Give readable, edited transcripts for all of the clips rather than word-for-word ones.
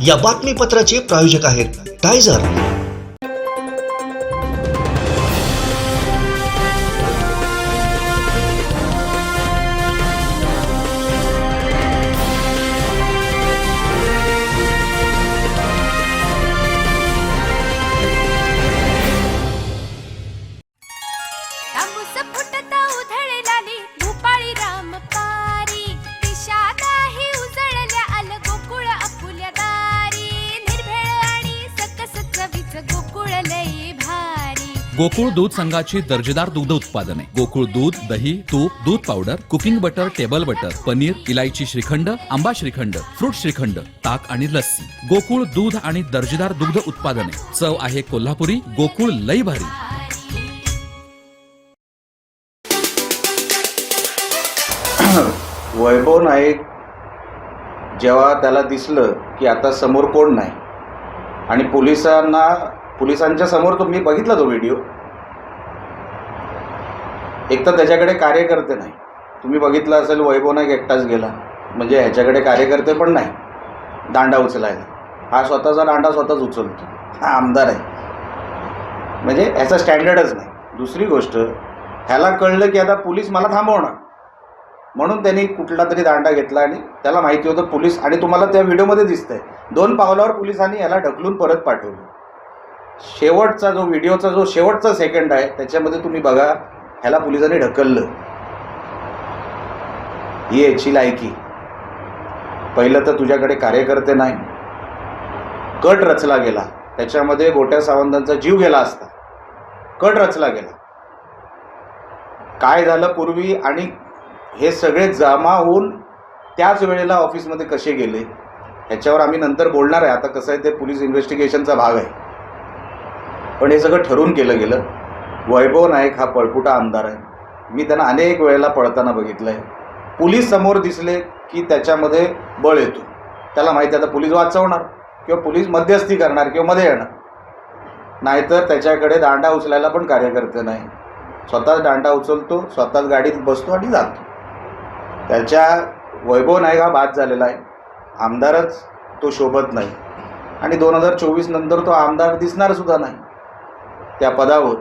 या बातमीपत्राचे प्रायोजक आहेत टायझर। गोकुळ दूध संघाची दर्जेदार दुग्ध उत्पादने गोकुळ दूध, दही, तूप, दूध powder, cooking butter, table butter, paneer, इलायची श्रीखंड, आंबा श्रीखंड, फ्रूट श्रीखंड, ताक आणि लस्सी। गोकुळ दूध आणि दर्जेदार दुग्ध उत्पादने, चव आहे कोल्हापुरी, गोकुळ लई भारी। वैभव नाईक जेव्हा त्याला दिसलं की आता समोर कोण नाही आणि पोलिसांच्या समोर मी बघितला तो व्हिडिओ, एक तर त्याच्याकडे कार्यकर्ते नाही, तुम्ही बघितलं असेल वैभव नाईक एकटाच गेला, म्हणजे ह्याच्याकडे कार्यकर्ते पण नाही दांडा उचलायला, हा स्वतःचा दांडा स्वतःच उचलतो, हा आमदार आहे, म्हणजे ह्याचा स्टँडर्डच नाही। दुसरी गोष्ट, ह्याला कळलं की आता पोलीस मला थांबवणार, म्हणून त्यांनी कुठला तरी दांडा घेतला आणि त्याला माहिती होतं पोलीस, आणि तुम्हाला त्या व्हिडिओमध्ये दिसतंय 2 पावलावर पोलिसांनी याला ढकलून परत पाठवलं। शेवटचा जो व्हिडिओचा जो शेवटचा सेकंड आहे त्याच्यामध्ये तुम्ही बघा, ह्याला पोलिसांनी ढकललं, ही याची लायकी। पहिलं तर तुझ्याकडे कार्यकर्ते नाही, कट रचला गेला, त्याच्यामध्ये गोट्या सावंतांचा जीव गेला असता, कट रचला गेला। काय झालं पूर्वी आणि हे सगळे जमा होऊन त्याच वेळेला ऑफिसमध्ये कसे गेले ह्याच्यावर आम्ही नंतर बोलणार आहे। आता कसं आहे, ते पोलीस इन्व्हेस्टिगेशनचा भाग आहे, पण हे सगळं ठरवून केलं गेलं। वैभव नाईक हा पळपुटा आमदार आहे, मी त्यांना अनेक वेळेला पळताना बघितलं आहे। पोलीस समोर दिसले की त्याच्यामध्ये बळ येतो, त्याला माहिती आहे आता पोलीस वाचवणार किंवा पोलीस मध्यस्थी करणार किंवा मध्ये येणार, नाहीतर त्याच्याकडे दांडा उचलायला पण कार्यकर्ते नाही, स्वतःच दांडा उचलतो, स्वतःच गाडीत बसतो आणि जातो। त्याच्या वैभव नाईक हा बाद झालेला आहे, आमदारच तो शोभत नाही आणि 2024 नंतर तो आमदार दिसणार सुद्धा नाही त्या पदावर,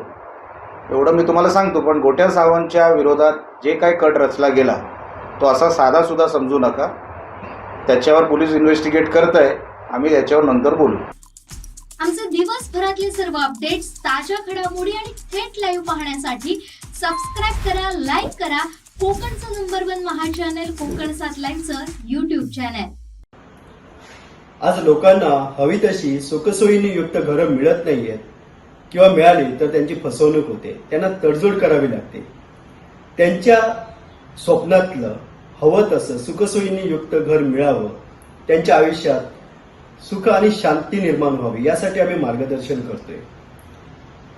एवढं मी तुम्हाला सांगतो। पण गोट्या सावंतच्या विरोधात जे काही कट रचला गेला तो असा साधासुद्धा समजू नका, त्याच्यावर पोलीस इन्व्हेस्टिगेट करत आहे, आम्ही त्याच्यावर नंतर बोलू। आमचे दिवसभरातले सर्व अपडेट्स, ताज्या घडामोडी आणि थेट लाईव्ह पाहण्यासाठी सबस्क्राईब करा, लाईक करा कोकणचं नंबर 1 महा चॅनल कोकण 7 लाईव्हचं YouTube चॅनल। आज लोकांना हवी तशी सुखसोयीने युक्त घरं मिळत नाहीयेत किंवा मिळाली तर त्यांची फसवणूक होते, त्यांना तडजोड करावी लागते। त्यांच्या स्वप्नातलं हवं तसं सुखसोयीने युक्त घर मिळावं, त्यांच्या आयुष्यात सुख आणि शांती निर्माण व्हावी यासाठी आम्ही मार्गदर्शन करतोय।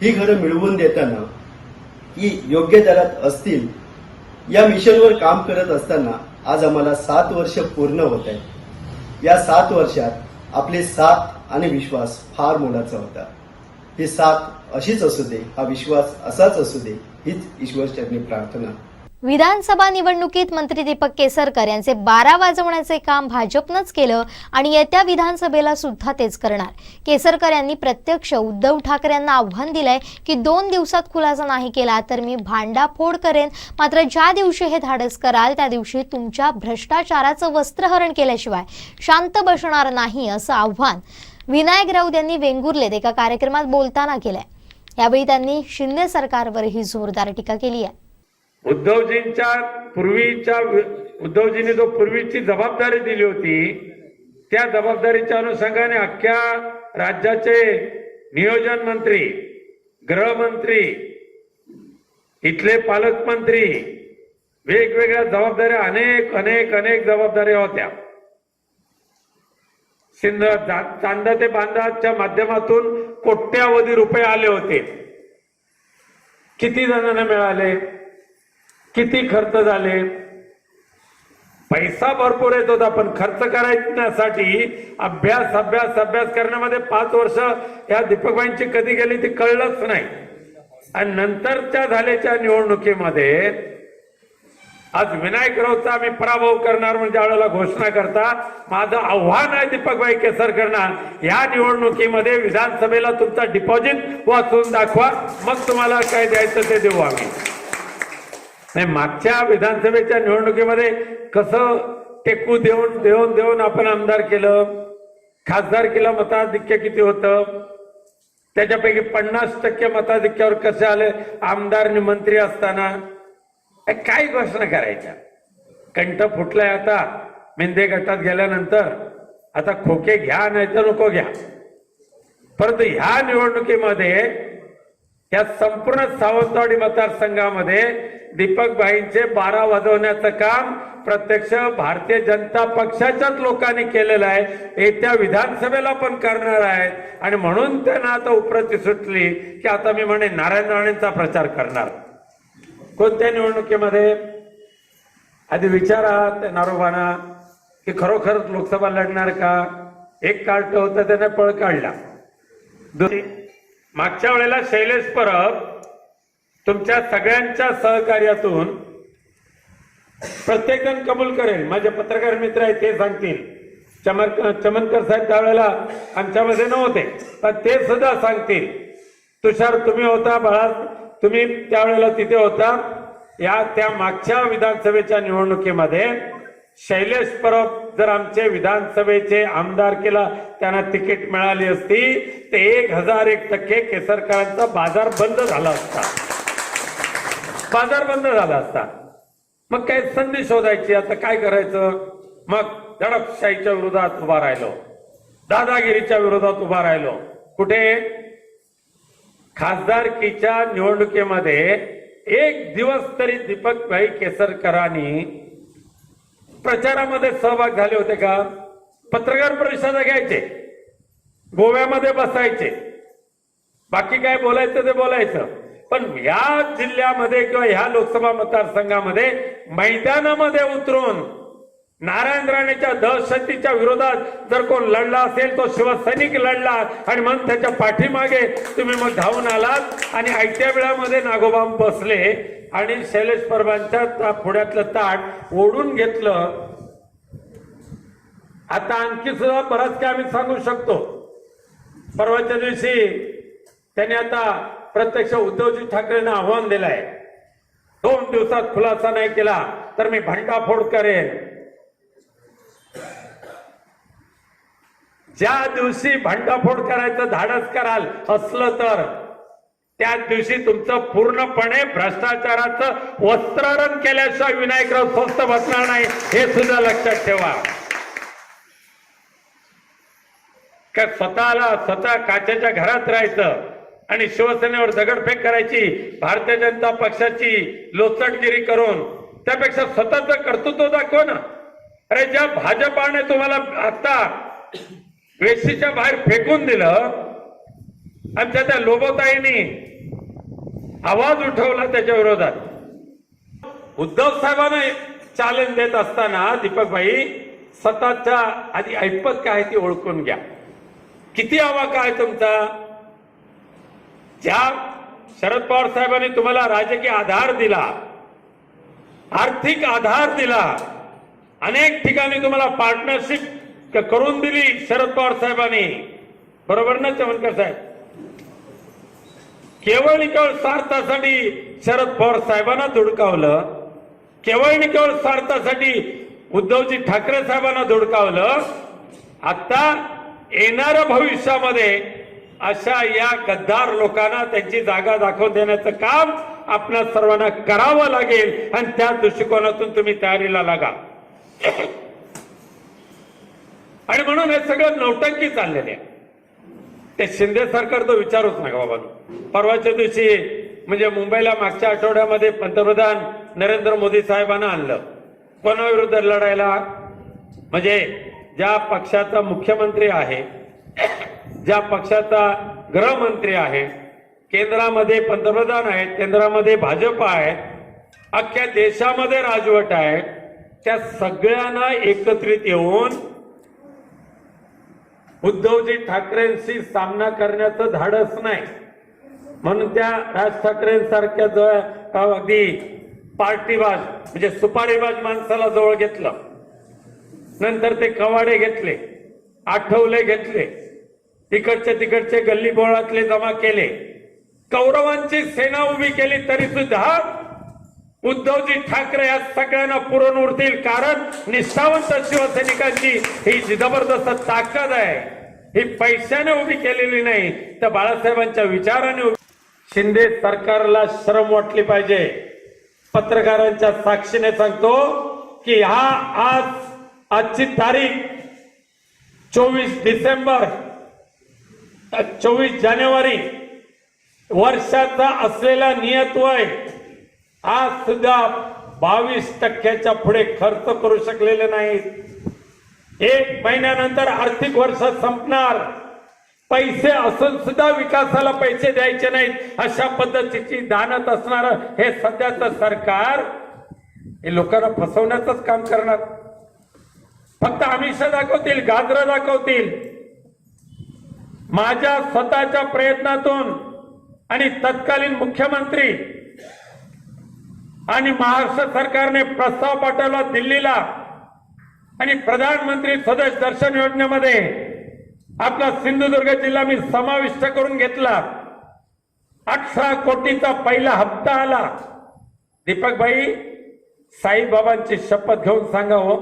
ही घरं मिळवून देताना ही योग्य दरात असतील या मिशनवर काम करत असताना आज आम्हाला 7 वर्ष पूर्ण होत आहेत। या 7 वर्षात आपले साथ आणि विश्वास फार मोलाचा होता। ही साथ अशीच असू दे, हा विश्वास असाच असू दे, हीच ईश्वरचरणी प्रार्थना। विधानसभा निवडणुकीत मंत्री दीपक केसरकर यांचे 12 वाजवण्याचे काम भाजपनंच केलं आणि येत्या विधानसभेला सुद्धा तेच करणार। केसरकर यांनी प्रत्यक्ष उद्धव ठाकरे यांना आव्हान दिलंय की 2 दिवसात खुलासा नाही केला तर मी भांडाफोड करेन, मात्र ज्या दिवशी हे धाडस कराल त्या दिवशी तुमच्या भ्रष्टाचाराचं वस्त्रहरण केल्याशिवाय शांत बसणार नाही, असं आव्हान विनायक राऊत यांनी वेंगुर्लेत एका कार्यक्रमात बोलताना केलंय। यावेळी त्यांनी शिंदे सरकारवरही जोरदार टीका केली आहे। उद्धवजींनी जो पूर्वीची जबाबदारी दिली होती त्या जबाबदारीच्या अनुषंगाने अख्ख्या राज्याचे नियोजन मंत्री, गृहमंत्री, इथले पालकमंत्री, वेगवेगळ्या जबाबदाऱ्या, अनेक जबाबदाऱ्या होत्या। चांदा ते बांधाच्या माध्यमातून कोट्यावधी रुपये आले होते, किती जणांना मिळाले, किती खर्च झाले, पैसा भरपूर येत होता, पण खर्च करण्यासाठी अभ्यास करण्यामध्ये 5 वर्ष या दीपकबाईंची कधी गेली ती कळलंच नाही। आणि नंतरच्या झालेल्या निवडणुकीमध्ये आज विनायक राऊतचा आम्ही पराभव करणार म्हणजे वेळेला घोषणा करता माझं आव्हान आहे दीपकभाई केसरकरांना, या निवडणुकीमध्ये विधानसभेला तुमचा डिपॉझिट वाचून दाखवा, मग तुम्हाला काय द्यायचं ते देऊ आम्ही. नाही, मागच्या विधानसभेच्या निवडणुकीमध्ये कसं टेकू देऊन देऊन देऊन आपण आमदार केलं, खासदारकीला मताधिक्य किती होतं, त्याच्यापैकी 50% मताधिक्यावर कसे आले आमदार आणि मंत्री असताना. काय घोषणा करायच्या, कंठ फुटलाय आता मेंदे गटात गेल्यानंतर, आता खोके घ्या नाही तर नको घ्या. परंतु ह्या निवडणुकीमध्ये या संपूर्ण सावंतवाडी मतदारसंघामध्ये दीपकभाईंचे 12 वाजवण्याचं काम प्रत्यक्ष भारतीय जनता पक्षाच्याच लोकांनी केलेलं आहे, येत्या विधानसभेला पण करणार आहेत. आणि म्हणून त्यांना आता उपरती सुटली की आता मी म्हणे नारायण राणेंचा प्रचार करणार. कोणत्या निवडणुकीमध्ये आधी विचारा त्या नारोबांना की खरोखरच लोकसभा लढणार का. एक कार्ट होतं त्याने पळ काढला. मागच्या वेळेला शैलेश परब तुमच्या सगळ्यांच्या सहकार्यातून प्रत्येक जण कबूल करेल, माझे पत्रकार मित्र आहेत ते सांगतील. चमनकर साहेब त्यावेळेला आमच्यामध्ये नव्हते पण ते सुद्धा सांगतील. तुषार तुम्ही होता, बाळा तुम्ही त्यावेळेला तिथे होता. या त्या मागच्या विधानसभेच्या निवडणुकीमध्ये शैलेश परब जर आमचे विधानसभेचे आमदार केला त्यांना तिकीट मिळाली असती ते 1001% केसरकरांचा बाजार बंद झाला असता. बाजार बंद झाला असता. मग काय संधी शोधायची, आता काय करायचं. मग दडपशाहीच्या विरोधात उभा राहिलो, दादागिरीच्या विरोधात उभा राहिलो. कुठे खासदारकीच्या निवडणुकीमध्ये एक दिवस तरी दीपकभाई केसरकरांनी प्रचारामध्ये सहभाग झाले होते का. पत्रकार परिषदा घ्यायचे, गोव्यामध्ये बसायचे, बाकी काय बोलायचं ते बोलायचं. पण या जिल्ह्यामध्ये किंवा ह्या लोकसभा मतदारसंघामध्ये मैदानामध्ये उतरून नारायण राणेच्या दहशतीच्या विरोधात जर कोण लढला असेल तो शिवसैनिक लढला आणि मग त्याच्या पाठीमागे तुम्ही मग धावून आलात आणि आयत्या वेळामध्ये नागोबाम बसले आणि शैलेश परबांच्या पुढ्यातलं ताट ओढून घेतलं. आता आणखी सुद्धा बराच काय आम्ही सांगू शकतो. परवाच्या दिवशी त्यांनी आता प्रत्यक्ष उद्धवजी ठाकरेंना आव्हान दिलंय, 2 दिवसात खुलासा नाही केला तर मी भंडाफोड करेन. ज्या दिवशी भंडाफोड करायचं धाडस कराल असलं तर त्याच दिवशी तुमचं पूर्णपणे भ्रष्टाचाराचं वस्त्रहरण केल्याशिवाय विनायकराव स्वस्थ बसणार नाही, हे सुद्धा लक्षात ठेवा. का स्वतः काचेच्या घरात राहायचं आणि शिवसेनेवर दगडफेक करायची, भारतीय जनता पक्षाची लोचटगिरी करून, त्यापेक्षा स्वतःचं कर्तृत्व दाखवा ना. अरे ज्या भाजपाने तुम्हाला आता वेशीच्या बाहेर फेकून दिलं, आमच्या त्या लोबोताईंनी आवाज उठवला त्याच्या विरोधात. उद्धव साहेबांना चॅलेंज देत असताना दीपकभाई स्वतःच्या आधी ऐपत काय ती ओळखून घ्या. किती आवाका आहे तुमचा. ज्या शरद पवार साहेबांनी तुम्हाला राजकीय आधार दिला, आर्थिक आधार दिला, अनेक ठिकाणी तुम्हाला पार्टनरशिप करून दिली शरद पवार साहेबांनी, बरोबर ना चमनकर साहेब. केवळ स्वार्थासाठी शरद पवार साहेबांना धुडकावलं, केवळ स्वार्थासाठी उद्धवजी ठाकरे साहेबांना धुडकावलं. आता येणाऱ्या भविष्यामध्ये अशा या गद्दार लोकांना त्यांची जागा दाखवून देण्याचं काम आपल्या सर्वांना करावं लागेल आणि त्या दृष्टिकोनातून तुम्ही तयारीला लागा. आणि म्हणून हे सगळं नौटंकी चाललेले आहे. ते शिंदे सरकार तो विचारूच नका बाबा. परवाच्या दिवशी म्हणजे मुंबईला मागच्या आठवड्यामध्ये पंतप्रधान नरेंद्र मोदी साहेबांना आणलं कोणाविरुद्ध लढायला. म्हणजे ज्या पक्षाचा मुख्यमंत्री आहे, ज्या पक्षाचा गृहमंत्री आहे, केंद्रामध्ये पंतप्रधान आहेत, केंद्रामध्ये भाजप आहे, अख्ख्या देशामध्ये राजवट आहे, त्या सगळ्यांना एकत्रित येऊन उद्धवजी ठाकरेंशी सामना करण्याचं धाडस नाही. म्हणून त्या राज ठाकरेंसारख्या अगदी पार्टीबाज म्हणजे सुपारीबाज माणसाला जवळ घेतलं, नंतर ते कवाडे घेतले, आठवले घेतले, तिकडचे गल्ली बोळातले जमा केले, कौरवांची सेना उभी केली, तरी सुद्धा उद्धवजी ठाकरे या सगळ्यांना पुरून उरतील. कारण निष्ठावंत शिवसैनिकांची ही जबरदस्त ताकद आहे, ही पैशाने उभी केलेली नाही तर बाळासाहेबांच्या विचाराने उभी. शिंदे सरकारला शरम वाटली पाहिजे. पत्रकारांच्या साक्षीने सांगतो की आजची तारीख 24 डिसेंबर 24 जानेवारी वर्षाचा असलेला नियतवय आज सुद्धा 22% पुढे खर्च करू शकलेले नाहीत. 1 महिन्यानंतर आर्थिक वर्ष संपणार, पैसे असून सुद्धा विकासाला पैसे द्यायचे नाहीत अशा पद्धतीची दानत असणार हे सध्याचं सरकार हे लोकांना फसवण्याचंच काम करणार. फक्त आमिष दाखवतील, गाजरं दाखवतील. माझ्या स्वतःच्या प्रयत्नातून आणि तत्कालीन मुख्यमंत्री आणि महाराष्ट्र सरकारने प्रस्ताव पाठवला दिल्लीला आणि प्रधानमंत्री स्वदेश दर्शन योजनेमध्ये आपला सिंधुदुर्ग जिल्हा मी समाविष्ट करून घेतला. 18 कोटीचा पहिला हप्ता आला. दीपक भाई, साईबाबांची शपथ घेऊन सांगावं,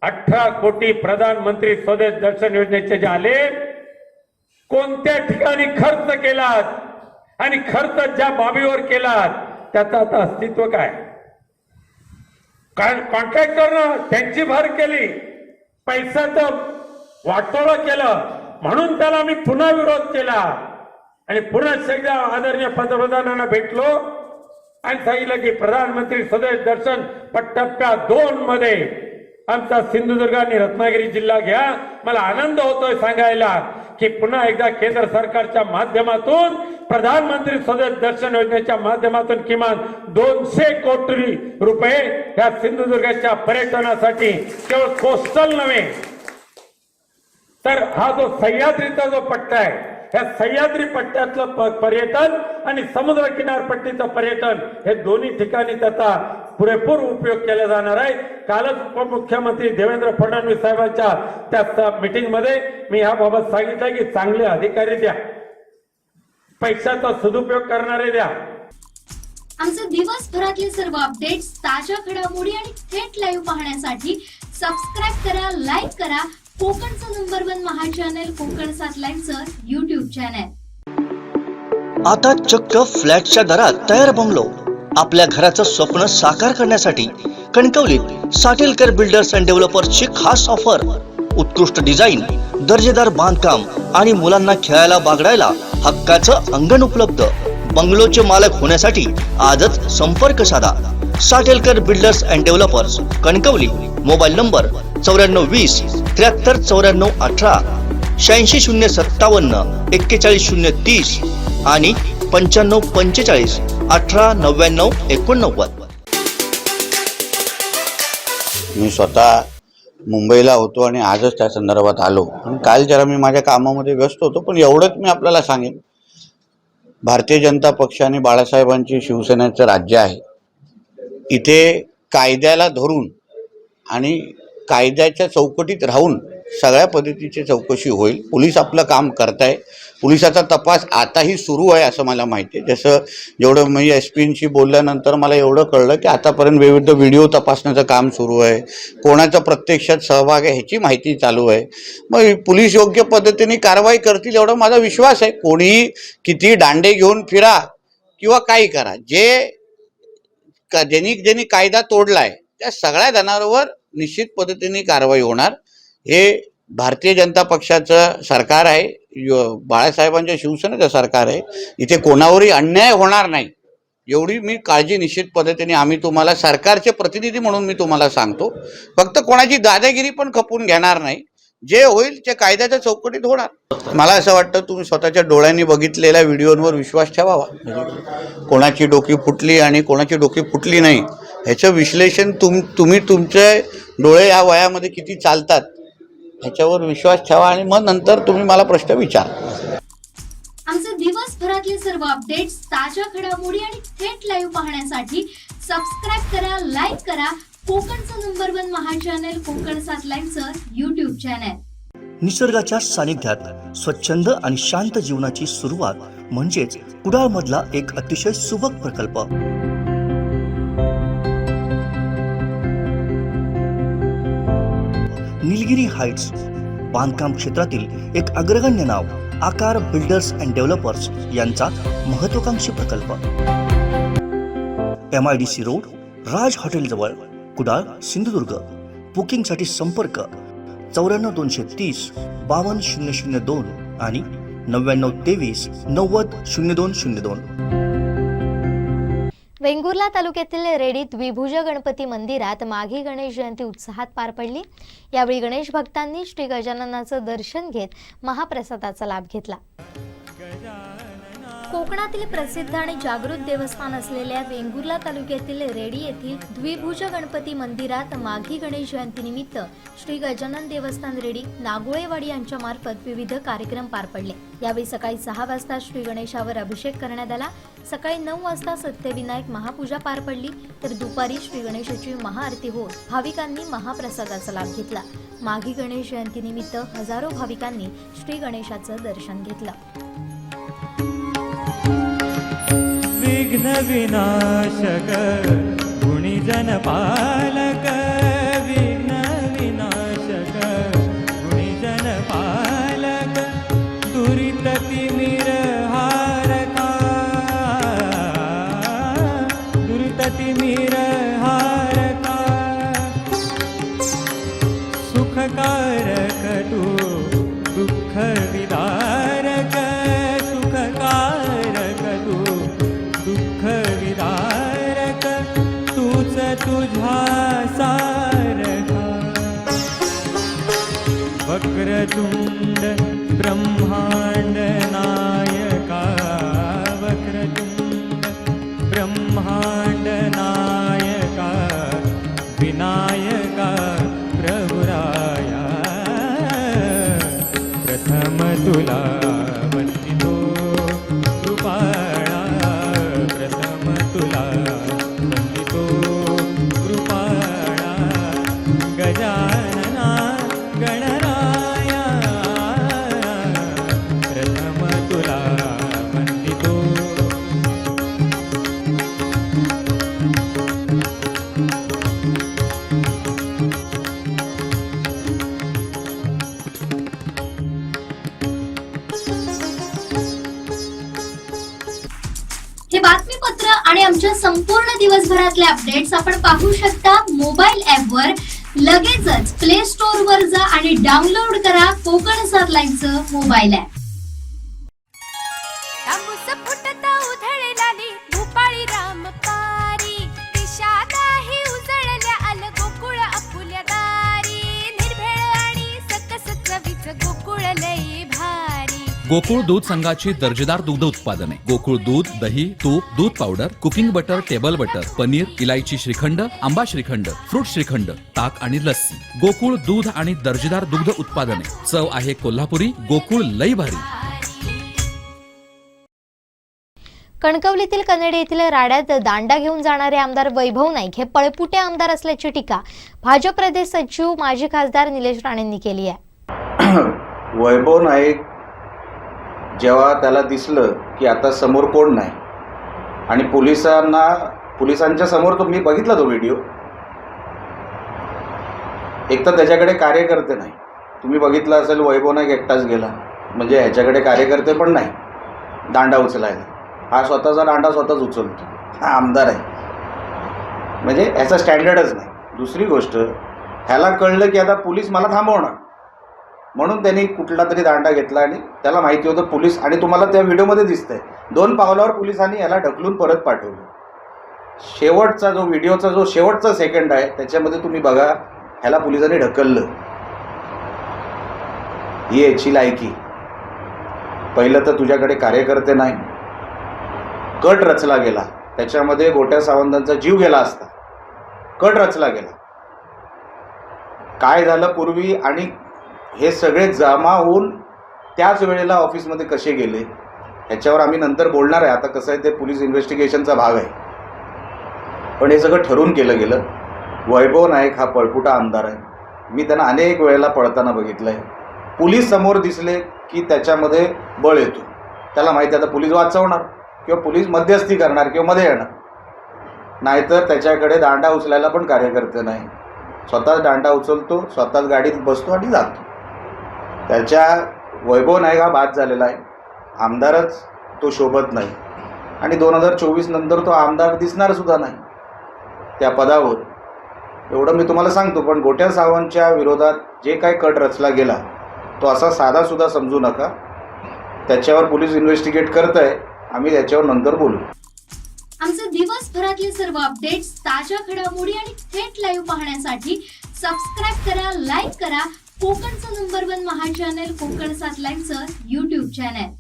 18 कोटी प्रधानमंत्री स्वदेश दर्शन योजनेचे जे आले, कोणत्या ठिकाणी खर्च केलात आणि खर्च ज्या बाबीवर केलात त्याचं आता अस्तित्व काय? कॉन्ट्रॅक्टरनं त्यांची भर केली, पैशाचं वाटोळं केलं, म्हणून त्याला मी पुन्हा विरोध केला आणि पुन्हा एकदा आदरणीय पंतप्रधानांना भेटलो आणि सांगितलं की प्रधानमंत्री स्वदेश दर्शन टप्प्या 2 मध्ये आमचा सिंधुदुर्ग आणि रत्नागिरी जिल्हा घ्या. मला आनंद होतोय सांगायला की पुन्हा एकदा केंद्र सरकारच्या माध्यमातून प्रधानमंत्री स्वदेश दर्शन योजनेच्या माध्यमातून किमान 200 कोटी रुपये या सिंधुदुर्गाच्या पर्यटनासाठी, केवळ कोस्टल नव्हे तर हा जो सह्याद्रीचा जो पट्टा आहे, या सह्याद्री पट्ट्यातलं पर्यटन आणि समुद्र किनारपट्टीचं पर्यटन हे दोन्ही ठिकाणी त्याचा पुरेपूर उपयोग केला जाणार आहे. कालच उपमुख्यमंत्री देवेंद्र फडणवीस साहेबांच्या त्या मीटिंग मध्ये मी याबाबत सांगितलं की चांगले अधिकारी द्या, पैशाचा सदुपयोग करणारे द्या. आमचे दिवसभरातले सर्व अपडेट्स, ताज्या घडामोडी आणि थेट लाईव्ह पाहण्यासाठी सबस्क्राईब करा, लाईक करा कोकणचं नंबर 1 महा चॅनल कोकण 7 लाईव्हचं YouTube चॅनल. आता चक्क फ्लॅटच्या दरात तयार बंगलो. आपल्या घराचं स्वप्न साकार करण्यासाठी कणकवलीत साटेलकर बिल्डर्स अँड डेव्हलपर्सची खास ऑफर. उत्कृष्ट डिझाईन, दर्जेदार बांधकाम आणि मुलांना खेळायला बागडायला हक्काचं अंगण उपलब्ध. बंगलोचे मालक होण्यासाठी आजच संपर्क साधा. Satelkar builders and developers, Kankavli. Mobile number 9420 73 94 18, 86 057 41 030 आणि 95 45 18 99 89. मी स्वतः मुंबईला होतो आणि आजच त्या संदर्भात आलो आणि काल जरा मी माझ्या कामामध्ये व्यस्त होतो. पण एवढंच मी आपल्याला सांगेन, भारतीय जनता पक्ष आणि बाळासाहेबांची शिवसेनेचं राज्य आहे. इथे कायद्याला धरून आणि कायद्याच्या चौकटीत राहून सगळ्या पद्धतीची चौकशी होईल. पोलीस आपलं काम करताय. पोलिसाचा तपास आताही सुरू आहे असं मला माहिती आहे. जसं जेवढं मी SP-शी बोलल्यानंतर मला एवढं कळलं की आतापर्यंत विविध व्हिडिओ तपासण्याचं काम सुरू आहे. कोणाचा प्रत्यक्षात सहभाग आहे ह्याची माहिती चालू आहे. मग पोलीस योग्य पद्धतीने कारवाई करतील एवढा माझा विश्वास आहे. कोणी किती दांडे घेऊन फिरा किंवा काही करा, ज्यांनी कायदा तोडलाय त्या सगळ्या जणांवर निश्चित पद्धतीने कारवाई होणार. हे भारतीय जनता पक्षाचं सरकार आहे, बाळासाहेबांच्या शिवसेनेचं सरकार आहे. इथे कोणावरही अन्याय होणार नाही एवढी मी काळजी निश्चित पद्धतीने आम्ही तुम्हाला सरकारचे प्रतिनिधी म्हणून मी तुम्हाला सांगतो. फक्त कोणाची दादागिरी पण खपून घेणार नाही. जे होईल ते कायद्याच्या चौकटीत होणार. मला असं वाटतं तुम्ही स्वतःच्या डोळ्यांनी बघितलेल्या व्हिडिओवर विश्वास ठेवावा. कोणाची डोकी फुटली आणि कोणाची डोकी फुटली नाही ह्याचं विश्लेषण तुम्ही तुमचे डोळे या वयामध्ये किती चालतात ह्याच्यावर विश्वास ठेवा आणि मग नंतर तुम्ही मला प्रश्न विचारा. आमचे दिवसभरातले सर्व अपडेट्स, ताज्या घडामोडी आणि थेट लाईव्ह पाहण्यासाठी सबस्क्राईब करा, लाईक करा कोकणचं नंबर 1 महा चॅनल कोकण 7 लाईनचं यूट्यूब चॅनल. निसर्गाच्या सानिध्यात स्वच्छंद आणि शांत जीवनाची सुरुवात म्हणजेच कुडाळ मधला एक अतिशय सुबक प्रकल्प. निलगिरी हाइट्स बांधकाम क्षेत्रातील एक अग्रगण्य नाव आकार बिल्डर्स अँड डेव्हलपर्स यांचा महत्वाकांक्षी प्रकल्प. MIDC रोड, राज हॉटेल जवळ, कुडाळ, सिंधुदुर्ग. बुकिंगसाठी संपर्क 94 230 52 002 आणि 99 23 90 0202. वेंगुर्ला तालुक्यातील रेडी द्विभुज गणपती मंदिरात माघी गणेश जयंती उत्साहात पार पडली. यावेळी गणेश भक्तांनी श्री गजाननाचं दर्शन घेत महाप्रसादाचा लाभ घेतला. कोकणातील प्रसिद्ध आणि जागृत देवस्थान असलेल्या वेंगुर्ला तालुक्यातील रेडी येथील द्विभुज गणपती मंदिरात माघी गणेश जयंतीनिमित्त श्री गजानन देवस्थान रेडी नागोळेवाडी यांच्या मार्फत विविध कार्यक्रम पार पडले. यावेळी सकाळी 6 वाजता श्री गणेशावर अभिषेक करण्यात आला. सकाळी 9 वाजता सत्यविनायक महापूजा पार पडली तर दुपारी श्री गणेशाची महाआरती होत भाविकांनी महाप्रसादाचा लाभ घेतला. माघी गणेश जयंतीनिमित्त हजारो भाविकांनी श्री गणेशाचं दर्शन घेतलं. विघ्न विनाशक गुणीजन पालक, विघ्न विनाशक गुणीजन पालक, दुरित तिमिर हारका, दुरित तिमिर हारका, सुखकारक तू दुःख विदारक, सुखकारक तू दुःख विदारक, तूच तुझा सारखा. वक्रतुंड ब्रह्मांड नायका, वक्रतुंड ब्रह्मांड नायका, विनायका प्रभुराया. प्रथम तुला वंदितो कृपाळा, प्रथम तुला वंदितो कृपाळा. गजानना गणराया, प्रथम तुला वंदितो. हे बातमीपत्र आणि आमच्या संपूर्ण दिवसभरातले अपडेट्स आपण पाहू शकता मोबाईल ॲपवर. लगेचच प्ले स्टोअर वर जा आणि डाउनलोड करा कोकण 7 लाईनचं मोबाईल ॲप. उधळलेली भूपाळी रामपारी, दिशा नाही उजळल्या आल गोकुळ आपुल्या दारी. निर्भेळ आणि सकस चवीच गोकुळ लई भारी. गोकुळ दूध संघाची दर्जेदार दुग्ध उत्पादने गोकुळ दूध, दही, तूप, दूध powder, cooking butter, table butter, paneer, इलायची श्रीखंड, आंबा श्रीखंड, फ्रूट श्रीखंड, ताक आणि लस्सी. गोकुळ दूध आणि दर्जेदार दुग्ध उत्पादने. चव आहे कोल्हापुरी. गोकुळ लई भारी. कणकवलीतील कनेडे येथील राड्यात दांडा घेऊन जाणारे आमदार वैभव नाईक हे पळपुटे आमदार असल्याची टीका भाजप प्रदेश सचिव माजी खासदार निलेश राणेंनी केली आहे. वैभव नाईक जेव्हा त्याला दिसलं की आता समोर कोण नाही आणि पोलिसांच्या समोर तो मी बघितला तो व्हिडिओ, एक तर त्याच्याकडे कार्यकर्ते नाही. तुम्ही बघितलं असेल वैभव नाईक एकटाच गेला, म्हणजे ह्याच्याकडे कार्यकर्ते पण नाही दांडा उचलायला. हा स्वतःचा दांडा स्वतःच उचलतो, हा आमदार आहे, म्हणजे ह्याचा स्टँडर्डच नाही. दुसरी गोष्ट, ह्याला कळलं की आता पोलीस मला थांबवणार म्हणून त्यांनी कुठला तरी दांडा घेतला आणि त्याला माहिती होतं पोलीस, आणि तुम्हाला त्या व्हिडिओमध्ये दिसतंय 2 पावलावर पोलिसांनी याला ढकलून परत पाठवलं. शेवटचा जो व्हिडिओचा जो शेवटचा सेकंड आहे त्याच्यामध्ये तुम्ही बघा, ह्याला पोलिसांनी ढकललं. ही याची लायकी. पहिलं तर तुझ्याकडे कार्यकर्ते नाही, कट रचला गेला, त्याच्यामध्ये गोट्या सावंतांचा जीव गेला असता, कट रचला गेला. काय झालं पूर्वी आणि हे सगळे जमा होऊन त्याच वेळेला ऑफिसमध्ये कसे गेले ह्याच्यावर आम्ही नंतर बोलणार आहे. आता कसं आहे, ते पोलीस इन्व्हेस्टिगेशनचा भाग आहे. पण हे सगळं ठरवून केलं गेलं. वैभव नाईक हा पळपुटा आमदार आहे. मी त्यांना अनेक वेळेला पळताना बघितलं आहे. पोलीस समोर दिसले की त्याच्यामध्ये बळ येतो. त्याला माहिती आहे आता पोलीस वाचवणार किंवा पोलीस मध्यस्थी करणार किंवा मध्ये येणार. नाहीतर त्याच्याकडे दांडा उचलायला पण कार्यकर्ते नाही. स्वतःच दांडा उचलतो, स्वतःच गाडीत बसतो आणि जातो. त्याच्या वैभव नाईक हा बाद झालेला आहे. आमदारच तो शोभत नाही आणि 2024 नंतर तो आमदार दिसणार सुद्धा नाही त्या पदावर. एवढं मी तुम्हाला सांगतो. पण गोट्या सावंतच्या विरोधात जे काही कट रचला गेला तो असा साधासुद्धा समजू नका. त्याच्यावर पोलीस इन्व्हेस्टिगेट करत आहे. आम्ही त्याच्यावर नंतर बोलू. आमचे दिवसभरातले सर्व अपडेट्स, ताज्या घडामोडी आणि थेट लाईव्ह पाहण्यासाठी सबस्क्राईब करा, लाईक करा कोकणचं नंबर 1 महा चॅनल कोकण 7 लाईव्हचं YouTube चॅनल.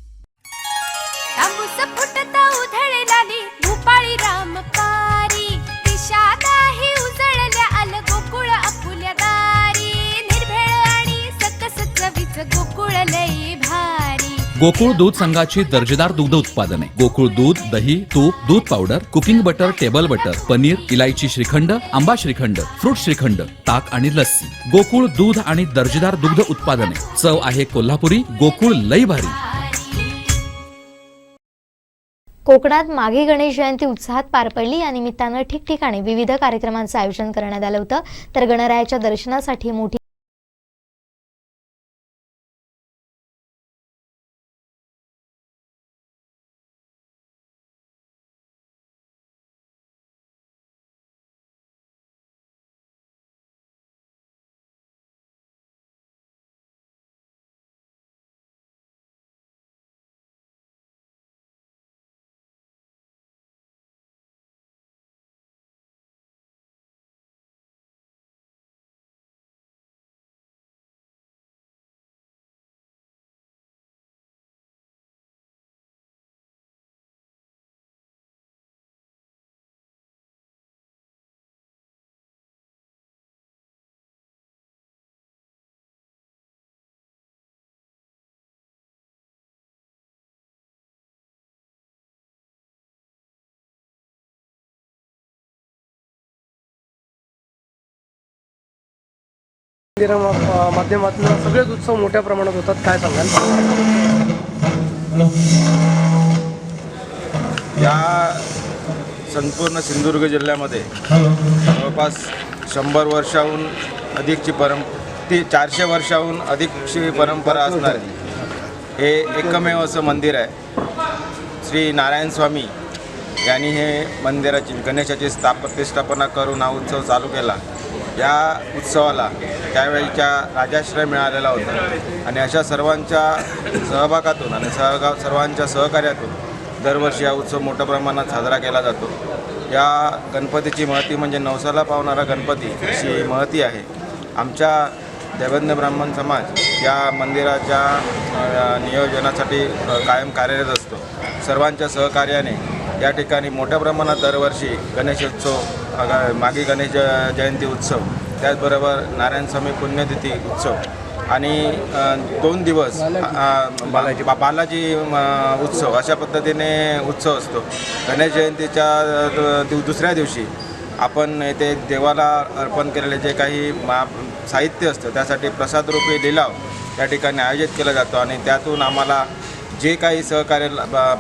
तांबूस फुटता उधळलाली भूपाळी रामपारी दिशा नाही उजळल्या आल गोकुळ आपुल्या दारी निर्भेळ आणि सकस चवीच गोकुळ लई भारी. गोकुळ दूध संघाची दर्जेदार दुग्ध उत्पादने गोकुळ दूध, दही, तूप, दूध powder, cooking butter, table butter, paneer, इलायची श्रीखंड, आंबा श्रीखंड, फ्रूट श्रीखंड, ताक आणि लस्सी. गोकुळ दूध आणि दर्जेदार दुग्ध उत्पादने. चव आहे कोल्हापुरी. गोकुळ लई भारी. कोकणात मागे गणेश जयंती उत्साहात पार पडली. या निमित्तानं ठिकठिकाणी विविध कार्यक्रमांचं आयोजन करण्यात आलं होतं. तर गणरायाच्या दर्शनासाठी मोठी माध्यमातून सगळेच उत्सव मोठ्या प्रमाणात होतात. काय सांगाल? या संपूर्ण सिंधुदुर्ग जिल्ह्यामध्ये जवळपास 100 वर्षाहून अधिकची ती 400 वर्षाहून अधिकची परंपरा असणारे हे एकमेव असं मंदिर आहे. श्री नारायण स्वामी यांनी हे मंदिराची गणेशाची प्रतिष्ठापना करून हा उत्सव चालू केला. या उत्सवाला त्यावेळीच्या राजाश्रय मिळालेला होता आणि अशा सर्वांच्या सहभागातून आणि सर्वांच्या सहकार्यातून दरवर्षी हा उत्सव मोठ्या प्रमाणात साजरा केला जातो. या गणपतीची महती म्हणजे नवसाला पावणारा गणपती अशी महती आहे. आमच्या दैवज्ञ ब्राह्मण समाज या मंदिराच्या नियोजनासाठी कायम कार्यरत असतो. सर्वांच्या सहकार्याने या ठिकाणी मोठ्या प्रमाणात दरवर्षी गणेशोत्सव, मागे गणेश जयंती उत्सव, त्याचबरोबर नारायणस्वामी पुण्यतिथी उत्सव आणि 2 दिवस बालाजी उत्सव अशा पद्धतीने उत्सव असतो. गणेश जयंतीच्या दुसऱ्या दिवशी आपण येथे देवाला अर्पण केलेले जे काही साहित्य असतं त्यासाठी प्रसादरूपी लिलाव त्या ठिकाणी आयोजित केला जातो आणि त्यातून आम्हाला जे काही सहकार्य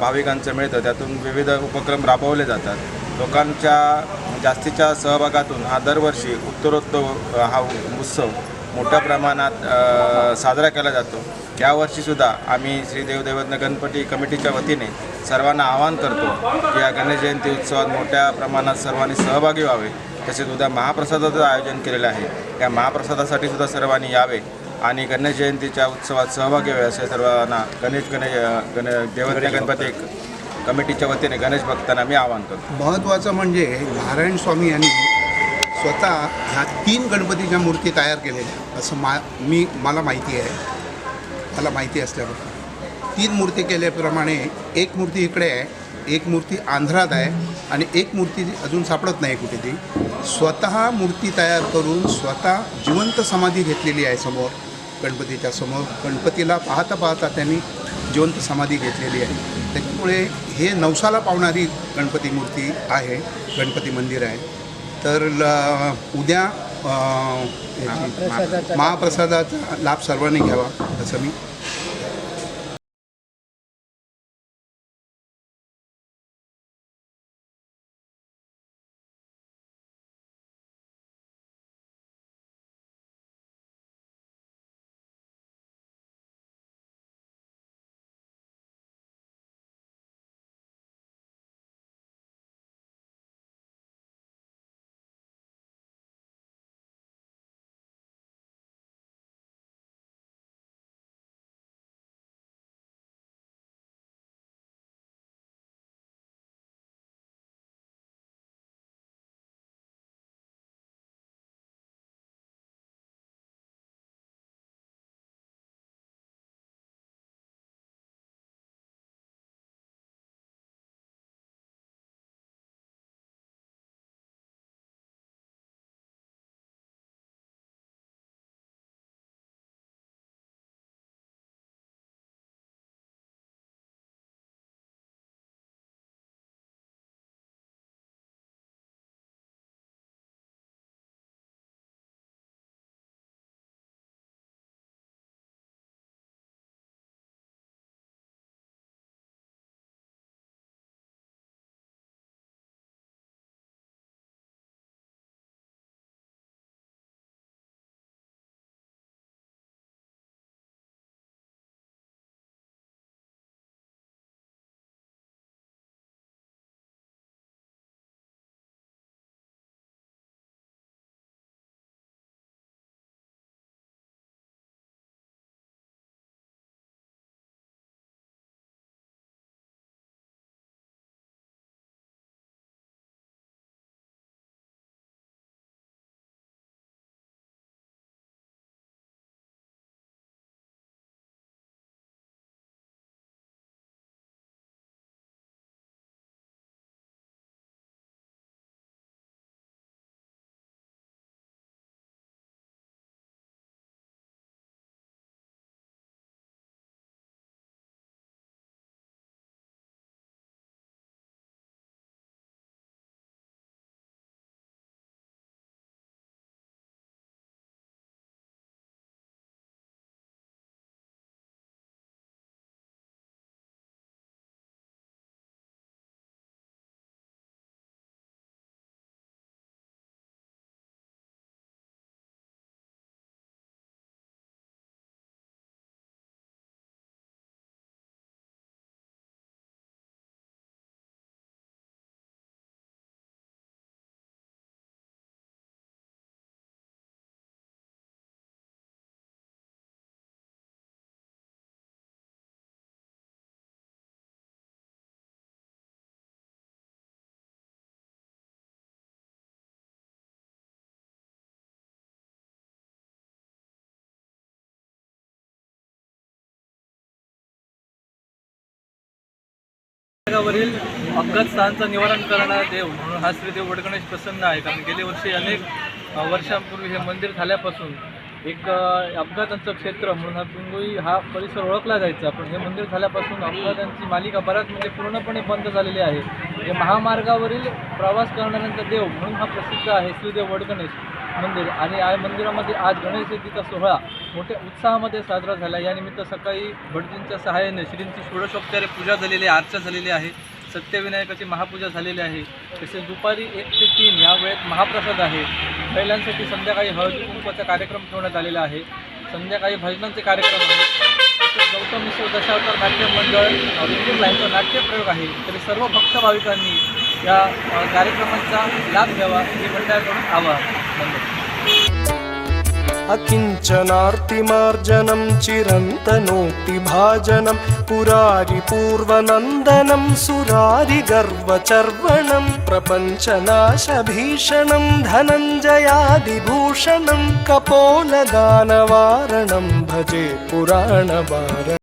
भाविकांचं मिळतं त्यातून विविध उपक्रम राबवले जातात. लोकांच्या जास्तीच्या सहभागातून हा दरवर्षी उत्तरोत्तर हा उत्सव मोठ्या प्रमाणात साजरा केला जातो. यावर्षीसुद्धा आम्ही श्री देवदैवज्ञ गणपती कमिटीच्या वतीने सर्वांना आवाहन करतो की या गणेश जयंती उत्सवात मोठ्या प्रमाणात सर्वांनी सहभागी व्हावे. तसेच उद्या महाप्रसादाचं आयोजन केलेलं आहे. या महाप्रसादासाठी सुद्धा सर्वांनी यावे आणि गणेश जयंतीच्या उत्सवात सहभागी व्हावे असे सर्वांना देवज्ञ गणपती कमिटीच्या वतीने गणेश भक्तांना मी आवाहन करतो. महत्त्वाचं म्हणजे नारायण स्वामी यांनी स्वतः ह्या 3 गणपतीच्या मूर्ती तयार केलेल्या असं मला माहिती आहे. मला माहिती असल्याबरोबर 3 मूर्ती केल्याप्रमाणे एक मूर्ती इकडे आहे, एक मूर्ती आंध्रात आहे आणि एक मूर्ती अजून सापडत नाही कुठे. ती स्वतः मूर्ती तयार करून स्वतः जिवंत समाधी घेतलेली आहे समोर गणपतीच्या समोर. गणपतीला पाहता पाहता त्यांनी जिवंत समाधी घेतलेली आहे. त्याच्यामुळे हे नवसाला पावणारी गणपती मूर्ती आहे, गणपती मंदिर आहे. तर उद्या महाप्रसादाचा लाभ सर्वांनी घ्यावा असं मी मार्गावरील अपघात स्थळांचं निवारण करणारा देव म्हणून हा श्रीदेव वडगणेश प्रसन्न आहे. कारण गेल्या वर्षी अनेक वर्षांपूर्वी हे मंदिर झाल्यापासून एक अपघातांचं क्षेत्र म्हणून हा पिंगोळी हा परिसर ओळखला जायचा. पण हे मंदिर झाल्यापासून अपघातांची मालिका बऱ्याच म्हणजे पूर्णपणे बंद झालेली आहे. हे महामार्गावरील प्रवास करणाऱ्यांचा देव म्हणून हा प्रसिद्ध आहे श्रीदेव वडगणेश मंदिर. आणि या मंदिरामध्ये आज गणेश चतुर्थीचा सोहळा मोठ्या उत्साहामध्ये साजरा झाला. यानिमित्त सकाळी भटजींच्या सहाय्याने श्रींची षोडशोपचारे पूजा झालेली आहे, अर्चा झालेली आहे, सत्यविनायकाची महापूजा झालेली आहे. तसेच दुपारी 1 ते 3 या वेळेत महाप्रसाद आहे. महिलांसाठी संध्याकाळी हळदी कुंकवाचा कार्यक्रम ठेवण्यात आलेला आहे. संध्याकाळी भजनांचे कार्यक्रम आहेत. तसेच गौतम मिश्र दशावतार नाट्य मंडळ विंडूर लाईनचा नाट्यप्रयोग आहे. तरी सर्व भक्त भाविकांनी या कार्यक्रमांचा लाभ घ्यावा हे मंडळाकडून आवाहन. अकिञ्चनार्तिमार्जनं चिरन्तनोक्तिभाजनं पुरारि पूर्वनन्दनं सुरारिगर्वचर्वणं प्रपञ्चनाशभीषणं धनञ्जयादिभूषणं कपोलदानवारणं भजे पुराणवारणम्.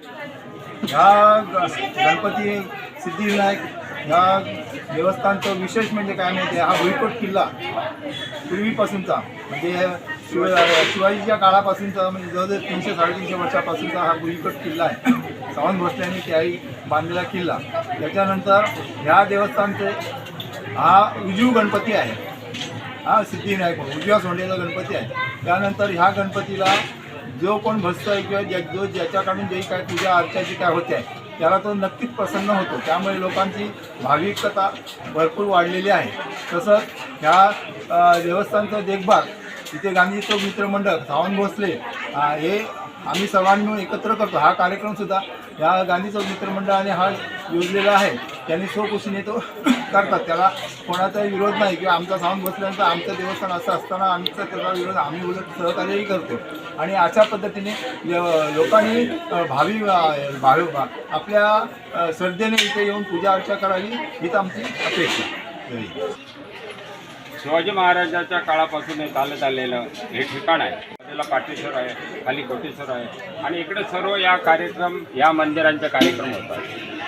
ह्या गणपती सिद्धिविनायक ह्या देवस्थानचं विशेष म्हणजे काय माहिती आहे, हा भुईकोट किल्ला पूर्वीपासूनचा म्हणजे शिवाजीच्या काळापासूनचा म्हणजे जवळजवळ 300-350 वर्षापासूनचा हा भुईकोट किल्ला आहे. सावंत भोसलेंनी त्याही बांधलेला किल्ला. त्याच्यानंतर ह्या देवस्थानचे हा उजू गणपती आहे, हा सिद्धिविनायक उजव्या सोंडेचा गणपती आहे. त्यानंतर ह्या गणपतीला जो कोण भक्त आहे किंवा ज्याच्याकडून जे काय पूजा अर्चाची काय होते आहे त्याला तो नक्कीच प्रसन्न होतो. त्यामुळे लोकांची भाविकता भरपूर वाढलेली आहे. तसंच ह्या देवस्थानचं देखभाल इथे गांधी चौक मित्रमंडळ सावंत भोसले हे आम्ही सर्वांनी मिळून एकत्र करतो. हा कार्यक्रमसुद्धा ह्या गांधी चौक मित्रमंडळाने हा योजलेला आहे. त्यांनी स्वखुशीने तो करतात, त्याला कोणाचाही विरोध नाही किंवा आमचा सावंत भोसल्यांचा आमचं देवस्थान असं असताना आमचा त्याचा विरोध आम्ही उलट सहकार्यही करतो. आणि अशा पद्धतीने लोकांनी आपल्या श्रद्धेने इथे येऊन पूजा अर्चा करावी हीच आमची अपेक्षा. शिवाजी महाराजांच्या काळापासून हे चालत आलेलं हे ठिकाण आहे. बाजूला पाटेश्वर आहे, खाली कोटेश्वर आहे आणि इकडे सर्व या मंदिरांचे कार्यक्रम होतात.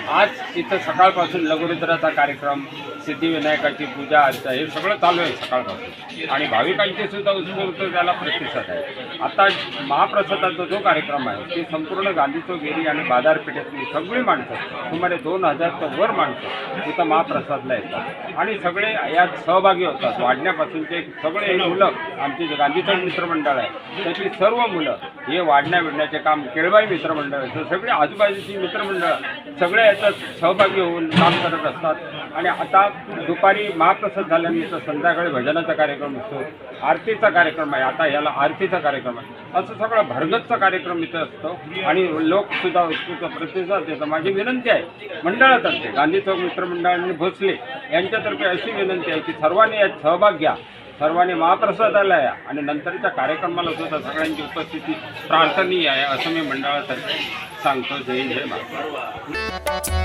आज इथं सकाळपासून लघुरुद्राचा कार्यक्रम, सिद्धिविनायकाची पूजा अर्चा हे सगळं चालू आहे सकाळपासून आणि भाविकांची सुद्धा उत्स्फूर्त त्याला प्रतिसाद आहे. आता महाप्रसादाचा जो कार्यक्रम आहे ते संपूर्ण गांधी चौक एरिया आणि बाजारपेठेतली सगळी माणसं सुमारे 2000च्या वर माणसं इथं महाप्रसादला येतात आणि सगळे यात सहभागी होतात. वाढण्यापासूनचे सगळे मुलं आमचे जे गांधी चौक मित्रमंडळ आहे त्यातली सर्व मुलं हे वाढण्याचे काम, केळबाई मित्रमंडळ सगळे आजूबाजूची मित्रमंडळ सगळे याच्यात सहभागी होऊन काम करत असतात. आणि आता दुपारी महाप्रसाद झाल्यानंतर संध्याकाळी भजनाचा कार्यक्रम असतो, आरतीचा कार्यक्रम आहे, आता याला आरतीचा कार्यक्रम आहे, असं सगळं भरगतचा कार्यक्रम इथं असतो आणि लोकसुद्धा उत्स्फूर्त प्रतिसाद देतात. माझी विनंती आहे मंडळातर्फे गांधी चौक मित्रमंडळ आणि भोसले यांच्यातर्फे अशी विनंती आहे की सर्वांनी यात सहभाग घ्या, सर्वांनी महाप्रसादाला या आणि नंतरच्या कार्यक्रमाला सुद्धा सगळ्यांची उपस्थिती प्रार्थनीय आहे असं मी मंडळातर्फे सांगतो. जय जय महाराज.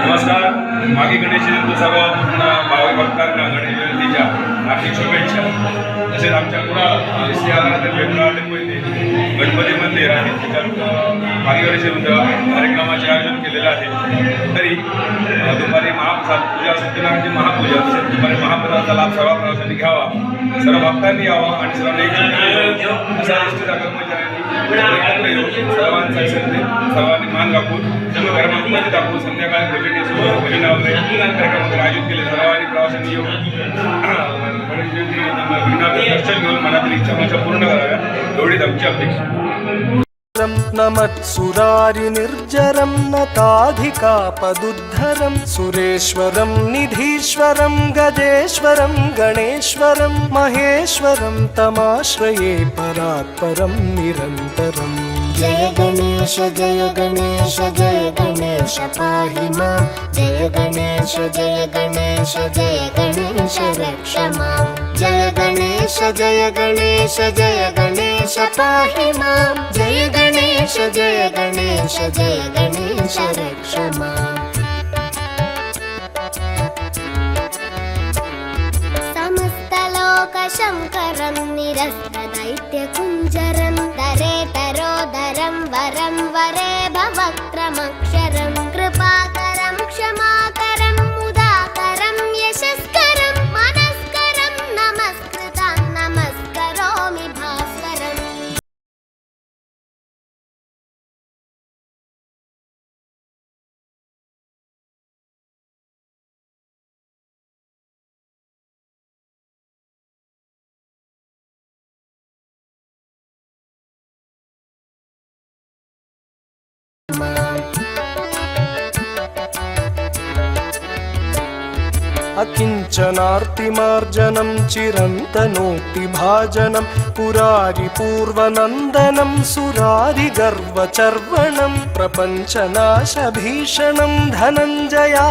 नमस्कार. मागे गणेश जयंती सर्व भाविक भक्तांना गणेश जयंतीच्या हार्दिक शुभेच्छा. तसेच आमच्या कुणाला गणपती मंदिर आणि त्याच्यात मागे गणेश कार्यक्रमाचे आयोजन केलेलं आहे. तरी दुपारी महाप्रसाद पूजा, सत्यनारायणची महापूजा, तसेच दुपारी महाप्रसादाचा लाभ सर्व प्रवाशांनी घ्यावा, सर्व भक्तांनी यावं आणि सर्वांना अशा एसटीच्या कर्मचाऱ्यांनी एकत्र येऊन सर्वांनी मान राखून कर्मामध्ये दाखवून संध्याकाळी भजन वगैरे कार्यक्रम आयोजित केले. सर्वांनी प्रवाशांनी येऊन दर्शन घेऊन मनातील इच्छा पूर्ण कराव्या एवढीच आमची अपेक्षा. नमत्सुरारि निर्जरं नताधिकापदुद्धरं सुरेश्वरं निधीश्वरं गजेश्वरं गणेश्वरं महेश्वरं तमाश्रये परात्परं निरन्तरम्. जय गणेश जय गणेश जय गणेश पाहि मां. जय गणेश जय गणेश जय गणेश रक्ष मां. जय गणेश जय गणेश जय गणेश पाहि मां. जय गणेश जय गणेश जय गणेश रक्ष मां. समस्त लोक शङ्करं निरस्त दैत्य कुञ्जरं दरेतरोदरं वरं वरे भवक्त्रमक्षरं कृपाकरं क्षमाकरं मुदाकरं यशस्करं मनस्करं नमस्कृतं नमस्करोमि भास्वरम्. अकिञ्चनार्तिमार्जनं चिरन्तनोक्तिभाजनं पुरारिपूर्वनन्दनं सुरारिगर्वचर्वणं प्रपञ्चनाशभीषणं धनञ्जयादिभूषणं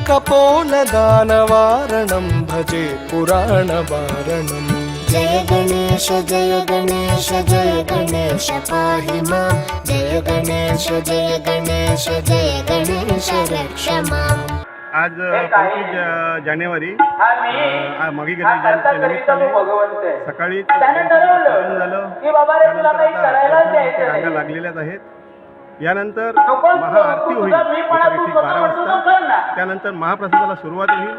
कपोलदानवारणं भजे पुराणवारणम्। जय गणेश जय गणेश जय गणेश पाहि मां। जय गणेश जय गणेश जय गणेश रक्ष मां। आज 25 जानेवारी माघी गणेश जयंतीच्या निमित्ताने सकाळी झालं, त्यानंतर आता दर्शनासाठी रांगा लागलेल्याच आहेत। यानंतर महाआरती होईल दुपारी ठीक 12 वाजता। त्यानंतर महाप्रसादाला सुरुवात होईल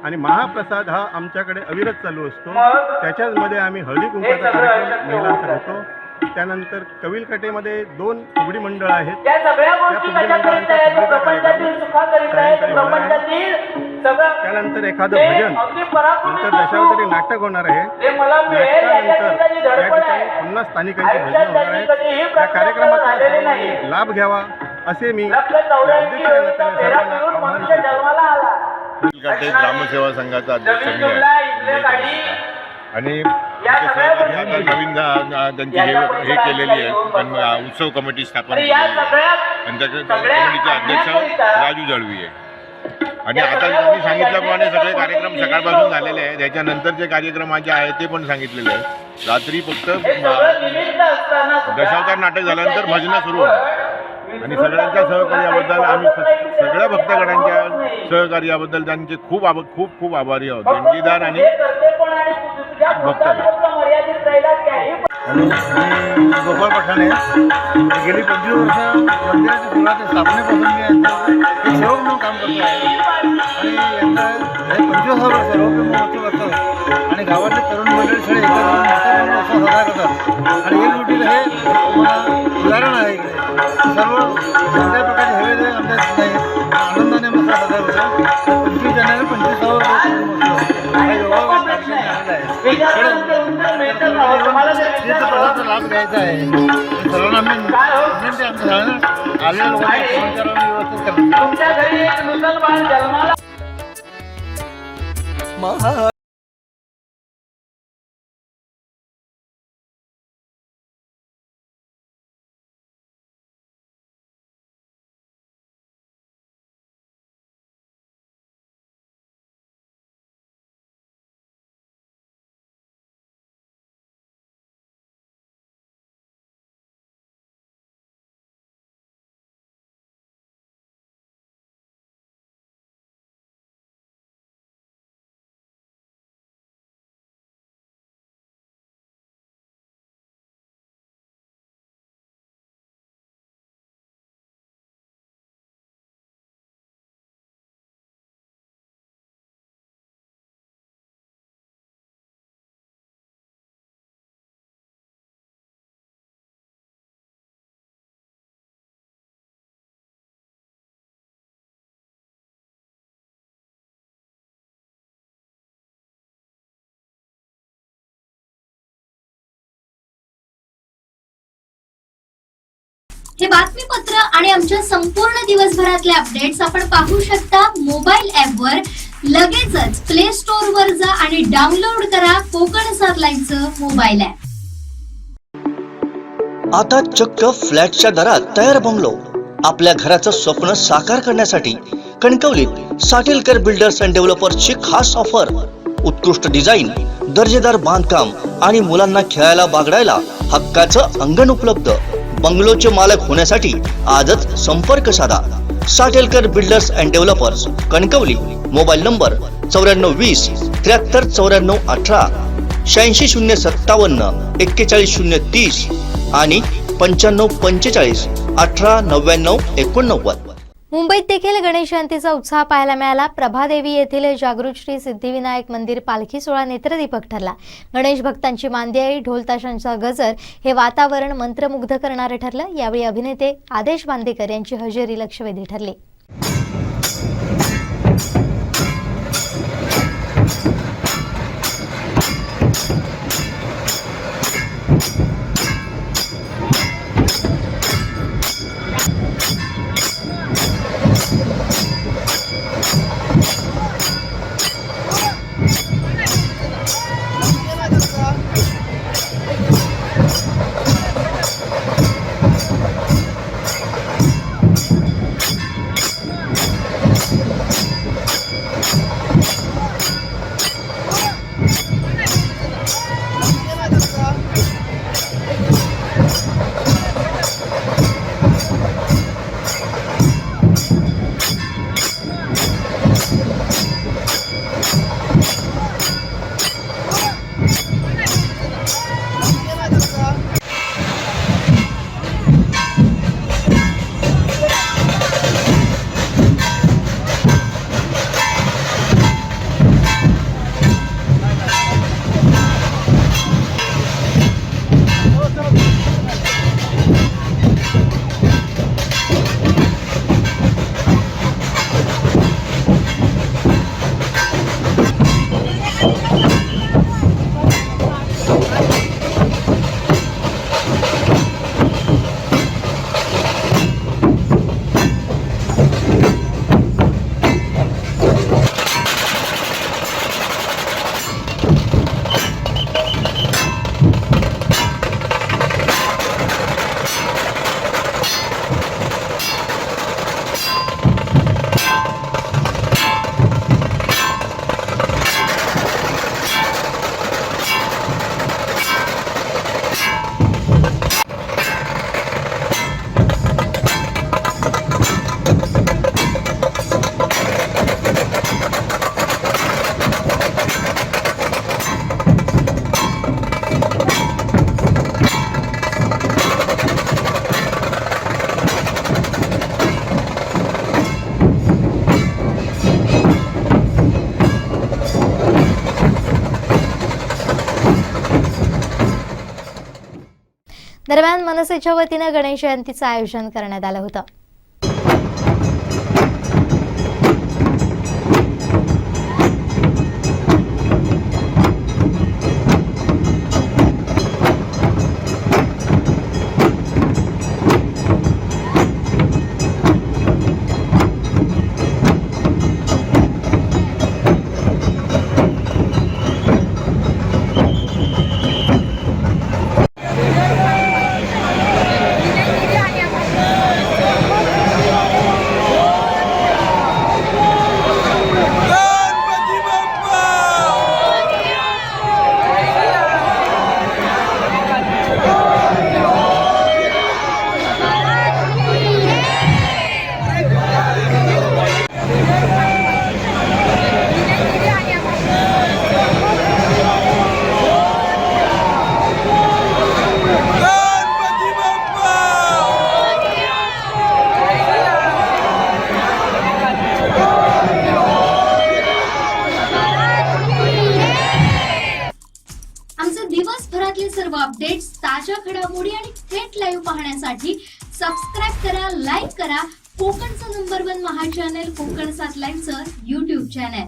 आणि महाप्रसाद हा आमच्याकडे अविरत चालू असतो। त्याच्याचमध्ये आम्ही हळदी कुंकवाचा कार्यक्रम महिलांचा घेतो। त्यानंतर कविलकटेमध्ये 2 फुगडी मंडळ आहेत। त्या फुगडी मंडळांचा फुगडीचा कार्यक्रम सायंकाळी होणार आहे। त्यानंतर एखादं भजन, नंतर दशावतारी नाटक होणार आहे। नाटकानंतर या ठिकाणी पुन्हा स्थानिकांची भजनं होणार आहेत। या कार्यक्रमाचा सर्वांनी लाभ घ्यावा असे मी अध्यक्ष या नात्याने सर्वांना आवाहन करतो। ग्रामसेवा संघाचा अध्यक्ष मी आहे आणि नवीन त्यांची हे केलेली आहे, उत्सव कमिटी स्थापन केलेली आहे आणि त्याच्या कमिटीचे अध्यक्ष राजू जळवी आहे। आणि आता त्यांनी सांगितल्याप्रमाणे सगळे कार्यक्रम सकाळपासून झालेले आहेत। त्याच्यानंतरचे कार्यक्रम जे आहेत ते पण सांगितलेले आहेत। रात्री फक्त दशावतार नाटक झाल्यानंतर भजनं सुरू होणार आणि सगळ्यांच्या सहकार्याबद्दल आम्ही सगळ्या भक्तगणांच्या सहकार्याबद्दल त्यांचे खूप खूप आभारी आहोत, देणगीदार आणि भक्तगण। आणि गोपाळ पठाणे गेली 25 वर्ष मंदिराच्या सुरुवाती स्थापनेपासून मी यांचं एक सेवक म्हणून काम करतो आहे आणि यांचं हे 25 वर्ष सर्वोपरी वर्ष आणि गावातले तरुण मंडळी सगळे एकत्र मोठ्या उत्सव साजरा करतात आणि एक जुटीला हे उदाहरण आहे। इकडे सर्व कोणत्याही प्रकारचे हेवे आमच्या नाही आनंदाने मस्त साजरा होतो। 25 जानेवारी 25वा प्रसादाचा लाभ घ्यायचा आहे। सर्वांना आम्ही आलेल्या लोकांना व्यवस्थित करतो। हे बातमीपत्र आणि आमच्या संपूर्ण दिवसभरातले अपडेट्स आपण पाहू शकता मोबाईल ॲपवर। लगेचच प्ले स्टोअर वर जा आणि डाउनलोड करा कोकण 7 लाईव्हचं मोबाईल ॲप। आता चक्क फ्लॅटच्या दरात तयार बंगलो आपल्या घराचं स्वप्न साकार करण्यासाठी कणकवलीत साटेलकर बिल्डर्स अँड डेव्हलपर्सची खास ऑफर। उत्कृष्ट डिझाईन, दर्जेदार बांधकाम आणि मुलांना खेळायला बागडायला हक्काचं अंगण उपलब्ध। बंगलोचे मालक होण्यासाठी आजच संपर्क साधा। Satelkar builders and developers, Kankavli. Mobile number 9420 73 94 18, 86 057 41 030 आणि 95 45 18 99 89। मुंबईत देखील गणेश जयंतीचा उत्साह पाहायला मिळाला। प्रभादेवी येथील जागृत श्री सिद्धिविनायक मंदिर पालखी सोहळा नेत्रदीपक ठरला। गणेश भक्तांची मांदियाळी, ढोल ताशांचा गजर हे वातावरण मंत्रमुग्ध करणारे ठरलं। यावेळी अभिनेते आदेश बांदेकर यांची हजेरी लक्षवेधी ठरली। दरम्यान मनसेच्या वतीनं गणेश जयंतीचं आयोजन करण्यात आलं होतं. दिवसभरातले सर्व अपडेट्स, ताज्या घडामोडी आणि थेट लाईव्ह पाहण्यासाठी सबस्क्राईब करा, लाईक करा कोकणचं नंबर 1 महा चॅनल कोकण 7 लाईनचं YouTube चॅनल.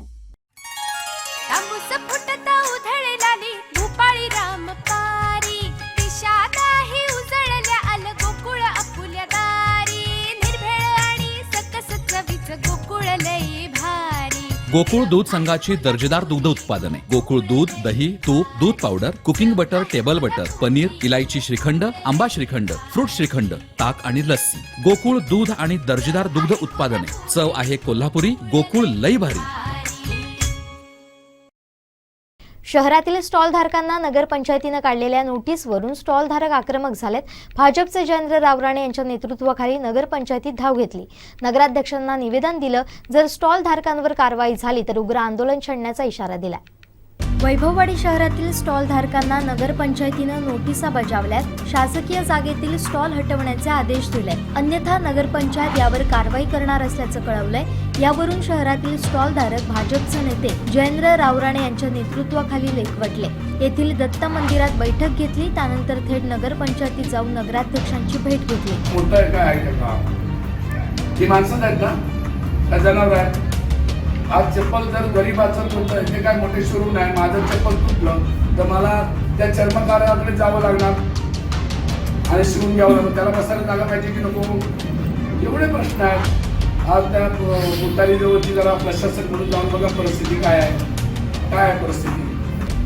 तांबूस फुटता उधळलेली भूपाळी रामपारी, दिशा नाही उजळल्या आल गोकुळ आपुल्या दारी, निर्भेळ आणि सकस चवीचं गोकुळ लई भारी. गोकुळ दूध संघाची दर्जेदार दुग्ध उत्पादने गोकुळ दूध, दही, तूप, दूध powder, cooking butter, table butter, paneer, इलायची श्रीखंड, आंबा श्रीखंड, फ्रूट श्रीखंड, ताक आणि लस्सी. गोकुळ दूध आणि दर्जेदार दुग्ध उत्पादने. चव आहे कोल्हापुरी. गोकुळ लई भारी. शहरातील स्टॉल धारकांना नगरपंचायतीनं काढलेल्या नोटीसवरून स्टॉल धारक आक्रमक झालेत. भाजपचे जयेंद्र रावराणे यांच्या नेतृत्वाखाली नगरपंचायतीत धाव घेतली. नगराध्यक्षांना निवेदन दिलं, जर स्टॉल धारकांवर कारवाई झाली तर उग्र आंदोलन छेडण्याचा इशारा दिला. वैभववाडी शहरातील स्टॉल धारकांना नगरपंचायतीनं नोटिसा बजावल्यात. शासकीय जागेतील स्टॉल हटवण्याचे आदेश दिले, अन्यथा नगरपंचायत यावर कारवाई करणार असल्याचं कळवलंय. यावरून शहरातील स्टॉल धारक भाजपचे नेते जयेंद्र रावराणे यांच्या नेतृत्वाखाली लेखवटले. येथील दत्त मंदिरात बैठक घेतली. त्यानंतर थेट नगरपंचायतीत जाऊन नगराध्यक्षांची भेट घेतली. आज चप्पल जर गरीबाचं तुमचं हे काय मोठे शोरूम नाही, माझं चप्पल तुटलं तर मला त्या चर्मकाराकडे जावं लागणार आणि शिवून घ्यावं लागणार. त्याला बसायला जागा पाहिजे की नको, एवढे प्रश्न आहेत. आज त्या मुतारी जवळची जरा प्रशासक म्हणून जाऊन बघा परिस्थिती काय आहे परिस्थिती.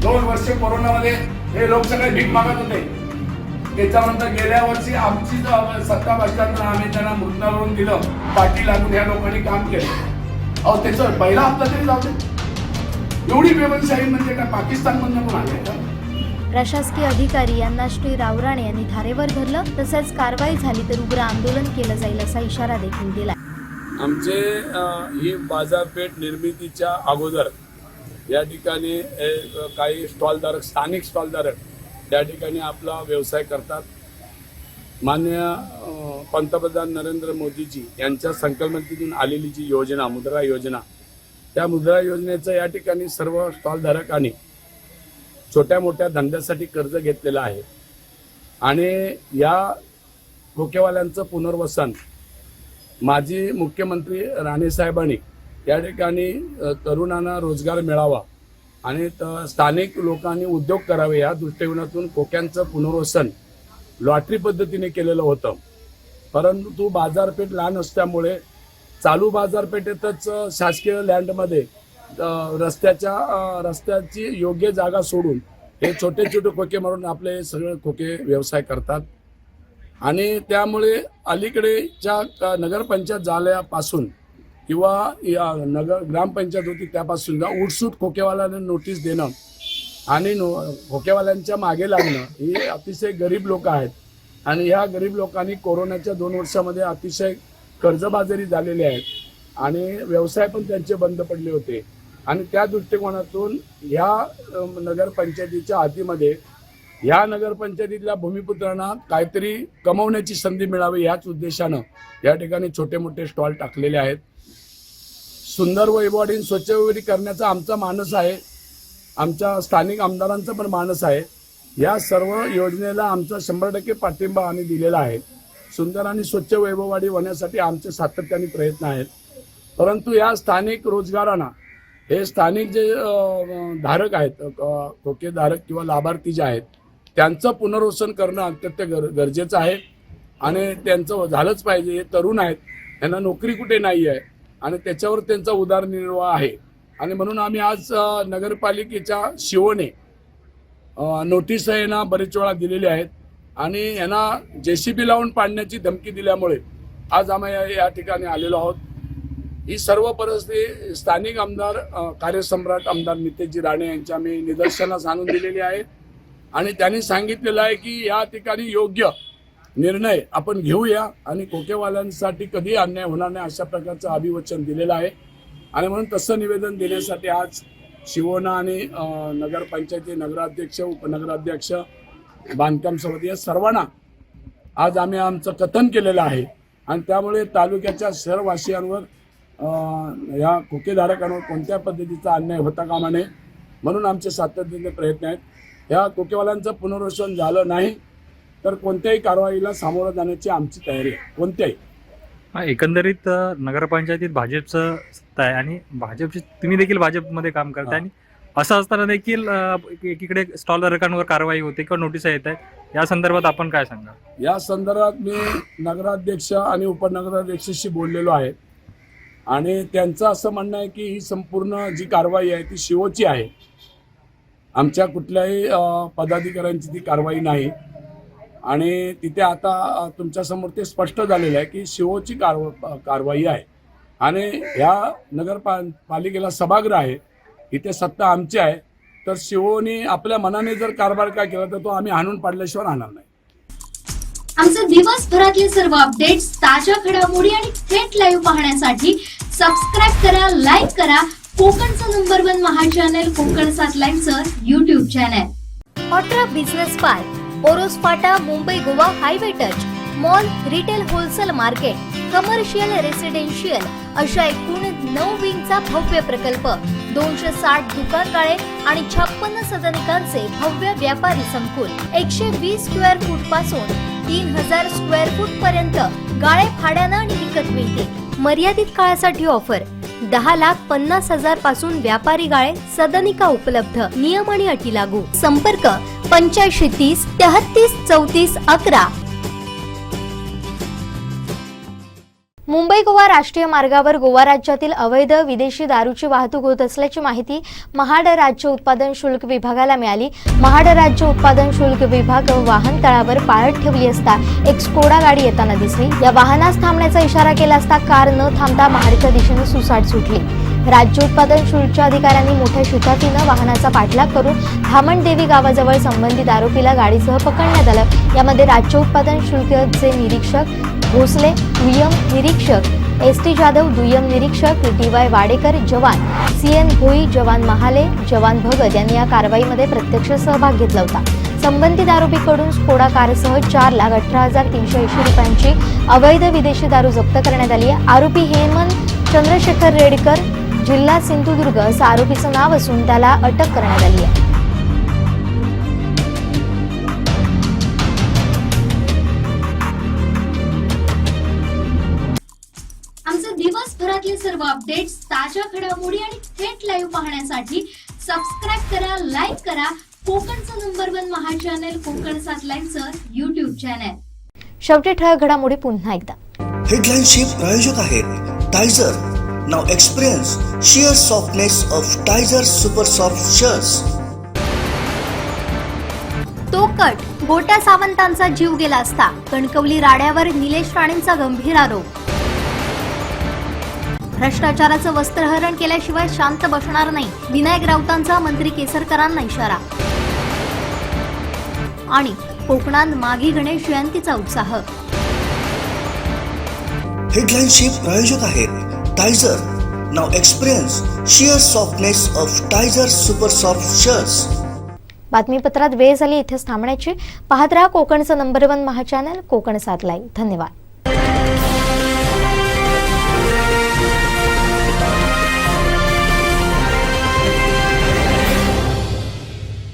2 वर्ष कोरोनामध्ये हे लोक सगळे भीक मागत होते. त्याच्यानंतर गेल्या वर्षी आमची सत्ता बसल्यानंतर आम्ही त्यांना मृत्यूवरून दिलं. पाठी लागून ह्या लोकांनी काम केलं. अहो त्याचं पहिला हप्ता तरी जाऊ दे. एवढी व्यवसायी म्हणजे काय पाकिस्तान मधून पण आले का? प्रशासकीय अधिकारी यांना श्री रावराणे यांनी धारेवर धरलं, तसेच कारवाई झाली तर उग्र आंदोलन केलं जाईल असा इशारा देखील दिला. आमचे ही बाजारपेठ निर्मितीच्या अगोदर या ठिकाणी काही स्टॉलधारक, स्थानिक स्टॉलधारक या ठिकाणी आपला व्यवसाय करतात. माननीय पंतप्रधान नरेंद्र मोदीजी यांच्या संकल्पनेतून आलेली जी योजना, मुद्रा योजना, त्या मुद्रा योजनेचं या ठिकाणी सर्व स्टॉलधारकांनी छोट्या मोठ्या धंद्यासाठी कर्ज घेतलेलं आहे. आणि या खोकेवाल्यांचं पुनर्वसन माजी मुख्यमंत्री राणेसाहेबांनी या ठिकाणी तरुणांना रोजगार मिळावा आणि स्थानिक लोकांनी उद्योग करावे या दृष्टिकोनातून खोक्यांचं पुनर्वसन लॉटरी पद्धतीने केलेलं होतं. परंतु बाजारपेठ लहान असल्यामुळे चालू बाजारपेठेतच शासकीय लँडमध्ये रस्त्याची योग्य जागा सोडून हे छोटे छोटे खोके मारून आपले सगळे खोके व्यवसाय करतात. आणि त्यामुळे अलीकडेच्या नगरपंचायत झाल्यापासून किंवा ग्रामपंचायत होती त्यापासून उठसूट खोकेवाल्यांना नोटीस देणं आणि खोकेवाल्यांच्या मागे लागणं, ही अतिशय गरीब लोक आहेत. आणि ह्या गरीब लोकांनी कोरोनाच्या 2 वर्षामध्ये अतिशय कर्जबाजारी झालेले आहेत आणि व्यवसाय पण त्यांचे बंद पडले होते. आणि त्या दृष्टिकोनातून ह्या नगरपंचायतीच्या हातीमध्ये ह्या नगरपंचायतीतल्या भूमिपुत्रांना काहीतरी कमवण्याची संधी मिळावी याच उद्देशानं या ठिकाणी छोटे मोठे स्टॉल टाकलेले आहेत. सुंदर वैभवाडी स्वच्छ वैभवाडी करण्याचा आमचा मानस आहे, आमच्या स्थानिक आमदारांचा पण मानस आहे. या सर्व योजनेला आमचा 100% पाठिंबा आम्ही दिलेला आहे. सुंदर आणि स्वच्छ वैभववाडी होण्यासाठी आमचे सातत्याने प्रयत्न आहेत. परंतु या स्थानिक रोजगारांना हे स्थानिक जे धारक आहेत, खोकेधारक किंवा लाभार्थी जे आहेत, त्यांचं पुनर्वसन करणं अत्यंत गरजेचं आहे आणि त्यांचं झालंच पाहिजे. हे तरुण आहेत, त्यांना नोकरी कुठे नाही आहे आणि त्याच्यावर त्यांचा उदरनिर्वाह आहे. आणि म्हणून आम्ही आज नगरपालिकेच्या शिवोने नोटीस यांना बरेच वेळा दिलेली आहेत आणि यांना JCB लावून पाडण्याची धमकी दिल्यामुळे आज आम्ही या ठिकाणी आलेलो आहोत. ही सर्व परिस्थिती स्थानिक आमदार, कार्यसम्राट आमदार नितेशजी राणे यांच्या आम्ही निदर्शनास आणून दिलेली आहे आणि त्यांनी सांगितलेलं आहे की या ठिकाणी योग्य निर्णय आपण घेऊया आणि खोकेवाल्यांसाठी कधी अन्याय होणार नाही अशा प्रकारचं अभिवचन दिलेलं आहे. आणि म्हणून तसं निवेदन देण्यासाठी आज शिवोना आणि नगरपंचायती नगराध्यक्ष, उपनगराध्यक्ष, बांधकाम समिती या सर्वांना आज आम्ही आमचं कथन केलेलं आहे. आणि त्यामुळे तालुक्याच्या शहरवासियांवर या खोकेधारकांवर कोणत्या पद्धतीचा अन्याय होता कामा नये म्हणून आमचे सातत्याने प्रयत्न आहेत. या खोकेवाल्यांचं पुनर्वसन झालं नाही तर कोणत्याही कारवाईला सामोरं जाण्याची आमची तयारी आहे, कोणत्याही. एकंदरीत नगरपंचायतीत भाजपचं सत्ता आहे आणि भाजपची तुम्ही देखील भाजपमध्ये काम करता आणि असं असताना देखील एकीकडे स्टॉलधारकांवर कारवाई होते किंवा नोटिसा येत आहेत, या संदर्भात आपण काय सांगा? या संदर्भात मी नगराध्यक्ष आणि उपनगराध्यक्षाशी बोललेलो आहे आणि त्यांचं असं म्हणणं आहे की ही संपूर्ण जी कारवाई आहे ती शिवोची आहे, आमच्या कुठल्याही पदाधिकाऱ्यांची ती कारवाई नाही. आणि तिथे आता तुमच्यासमोर ते स्पष्ट झालेलं आहे की शिवोची कारवाई आहे आणि ह्या नगरपालिकेला सभागृह आहे, इथे सत्ता आमची आहे. तर शिवोनी आपल्या मनाने जर कारभार काय केला तर तो आम्ही हाणून पाडल्याशिवाय राहणार नाही. आमचे दिवसभरातले सर्व अपडेट्स, ताज्या घडामोडी आणि थेट लाईव्ह पाहण्यासाठी सबस्क्राईब करा, लाईक करा कोकणचं नंबर 1 महा चॅनल कोकण 7 लाईव्हचं YouTube चॅनल. ऑट्रा बिझनेस पार्क, ओरोस फाटा, Mumbai Goa highway touch, mall, retail wholesale market, commercial, residential अशा एकूण 9 विंगचा भव्य प्रकल्प, 260 दुकानगाळे आणि 56 सदनिकांचे भव्य व्यापारी संकुल, 120 स्क्वेअर फूट पासून 3000 स्क्वेअर फूट पर्यंत गाळे भाड्यानं आणि विकत मिळते. मर्यादित काळासाठी ऑफर, 10,50,000 पासून व्यापारी गाळे, सदनिका उपलब्ध. नियम आणि अटी लागू. संपर्क 8530 33 34 11. मुंबई गोवा राष्ट्रीय मार्गावर गोवा राज्यातील अवैध विदेशी दारूची वाहतूक होत असल्याची माहिती महाड राज्य उत्पादन शुल्क विभागाला मिळाली. महाड राज्य उत्पादन शुल्क विभाग वाहन तळावर पाळत ठेवली असता एक स्कोडा गाडी येताना दिसली. या वाहनास थांबण्याचा इशारा केला असता कार न थांबता महाडच्या दिशेने सुसाट सुटली. राज्य उत्पादन शुल्कच्या अधिकाऱ्यांनी मोठ्या शिताफीनं वाहनाचा पाठलाग करून धामणदेवी गावाजवळ संबंधित आरोपीला गाडीसह पकडण्यात आलं. यामध्ये राज्य उत्पादन शुल्कचे निरीक्षक भोसले, दुय्यम निरीक्षक ST जाधव, दुय्यम निरीक्षक DY वाडेकर, जवान CN भोई, जवान महाले, जवान भगत यांनी या कारवाईमध्ये प्रत्यक्ष सहभाग घेतला होता. संबंधित आरोपीकडून स्कोडा कारसह 4,18,380 रुपयांची अवैध विदेशी दारू जप्त करण्यात आली आहे. आरोपी हेमंत चंद्रशेखर रेडकर, जिल्हा सिंधुदुर्ग असं आरोपीचं नाव असून त्याला अटक करण्यात आली आहे. आमचे दिवसभरातले सर्व अपडेट्स, ताज्या घडामोडी आणि थेट लाईव्ह पाहण्यासाठी सबस्क्राईब करा, लाईक करा कोकणचं नंबर 1 महा चॅनल कोकण 7 लाईनचं YouTube चॅनल. शेवटी ठळक घडामोडी पुन्हा एकदा. हेडलाईनचे प्रायोजक आहेत टायझर. नाव एक्सपिरियन्स sheer softness of टायझर सुपर सॉफ्ट शर्ट्स. तो कट, गोट्या सावंतांचा जीव गेला असता. कणकवली राड्यावर निलेश राणेंचा गंभीर आरोप. भ्रष्टाचाराचं वस्त्रहरण केल्याशिवाय शांत बसणार नाही, विनायक राऊतांचा मंत्री केसरकरांना इशारा. आणि कोकणात मागी गणेश जयंतीचा उत्साह. हेडलाईनचे प्रायोजक आहेत टायझर. नाव एक्सपिरियन्स sheer softness of टायझर सुपर सॉफ्ट शर्ट्स. बातमीपत्रात वेळ झाली इथेच थांबण्याची. पाहत रहा कोकणचं नंबर 1 महा चॅनल कोकण 7 लाईव्ह. धन्यवाद.